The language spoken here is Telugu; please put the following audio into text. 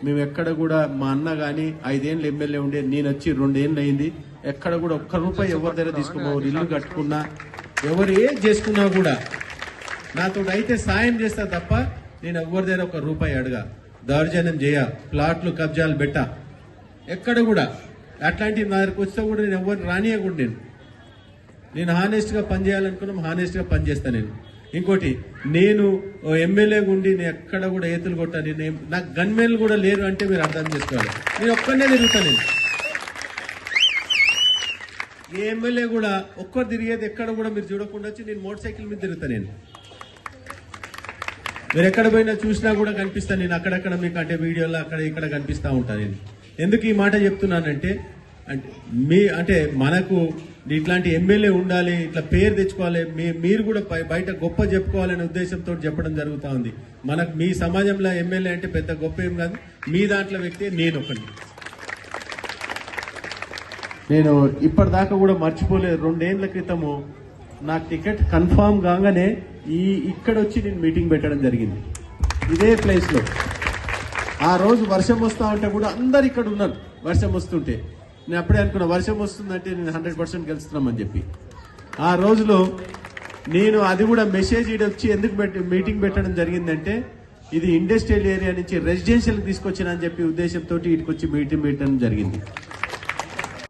మేము ఎక్కడ కూడా మా అన్న కానీ 5 ఏళ్ళు ఎమ్మెల్యే ఉండే, నేను వచ్చి 2 ఏళ్ళు అయింది, ఎక్కడ కూడా ఒక్క రూపాయి ఎవరి దగ్గర తీసుకున్నావు, ఇల్లు కట్టుకున్నా ఎవరు ఏం చేసుకున్నా కూడా నాతో అయితే సాయం చేస్తా తప్ప నేను ఎవరి దగ్గర 1 రూపాయి అడగా, దౌర్జన్యం చేయ, ప్లాట్లు కబ్జాలు పెట్ట, ఎక్కడ కూడా అట్లాంటివి నా దగ్గరకు వస్తే కూడా నేను ఎవరిని రానియకుండా నేను హానెస్ట్గా పనిచేయాలనుకున్నాం, హానెస్ట్గా పనిచేస్తాను నేను. ఇంకోటి, నేను ఎమ్మెల్యే ఉండి నేను ఎక్కడ కూడా ఏతులు కొట్టాను, నాకు గన్మెన్లు కూడా లేరు అంటే మీరు అర్థం చేసుకోవాలి. నేను ఒక్కనే తిరుగుతాను. నేను ఏ ఎమ్మెల్యే కూడా ఒక్కరు తిరిగేది ఎక్కడ కూడా మీరు చూడకుండా వచ్చి నేను మోటార్ సైకిల్ మీద తిరుగుతాను. నేను మీరు ఎక్కడ పోయినా చూసినా కూడా కనిపిస్తాను నేను, అక్కడక్కడ మీకు అంటే వీడియోలో అక్కడ ఇక్కడ కనిపిస్తూ ఉంటాను నేను. ఎందుకు ఈ మాట చెప్తున్నానంటే అంటే మనకు ఇట్లాంటి ఎమ్మెల్యే ఉండాలి, ఇట్లా పేరు తెచ్చుకోవాలి, మీరు కూడా బయట గొప్ప చెప్పుకోవాలనే ఉద్దేశంతో చెప్పడం జరుగుతూ ఉంది. మనకు మీ సమాజంలో ఎమ్మెల్యే అంటే పెద్ద గొప్ప ఏం కాదు, మీ దాంట్లో వ్యక్తి నేను ఒకటి. నేను ఇప్పటిదాకా కూడా మర్చిపోలేదు, 2 ఏళ్ల క్రితము నాకు టికెట్ కన్ఫామ్ కాగానే ఇక్కడ వచ్చి నేను మీటింగ్ పెట్టడం జరిగింది ఇదే ప్లేస్లో. ఆ రోజు వర్షం వస్తూ ఉంటే కూడా అందరు ఇక్కడ ఉన్నారు. వర్షం వస్తుంటే నేను అప్పుడే అనుకున్నా వర్షం వస్తుందంటే నేను 100% గెలుస్తున్నామని చెప్పి. ఆ రోజులో నేను అది కూడా మెసేజ్ వచ్చి ఎందుకు మీటింగ్ పెట్టడం జరిగిందంటే, ఇది ఇండస్ట్రియల్ ఏరియా నుంచి రెసిడెన్షియల్ తీసుకొచ్చిన అని చెప్పి ఉద్దేశంతో ఇటుకొచ్చి మీటింగ్ పెట్టడం జరిగింది.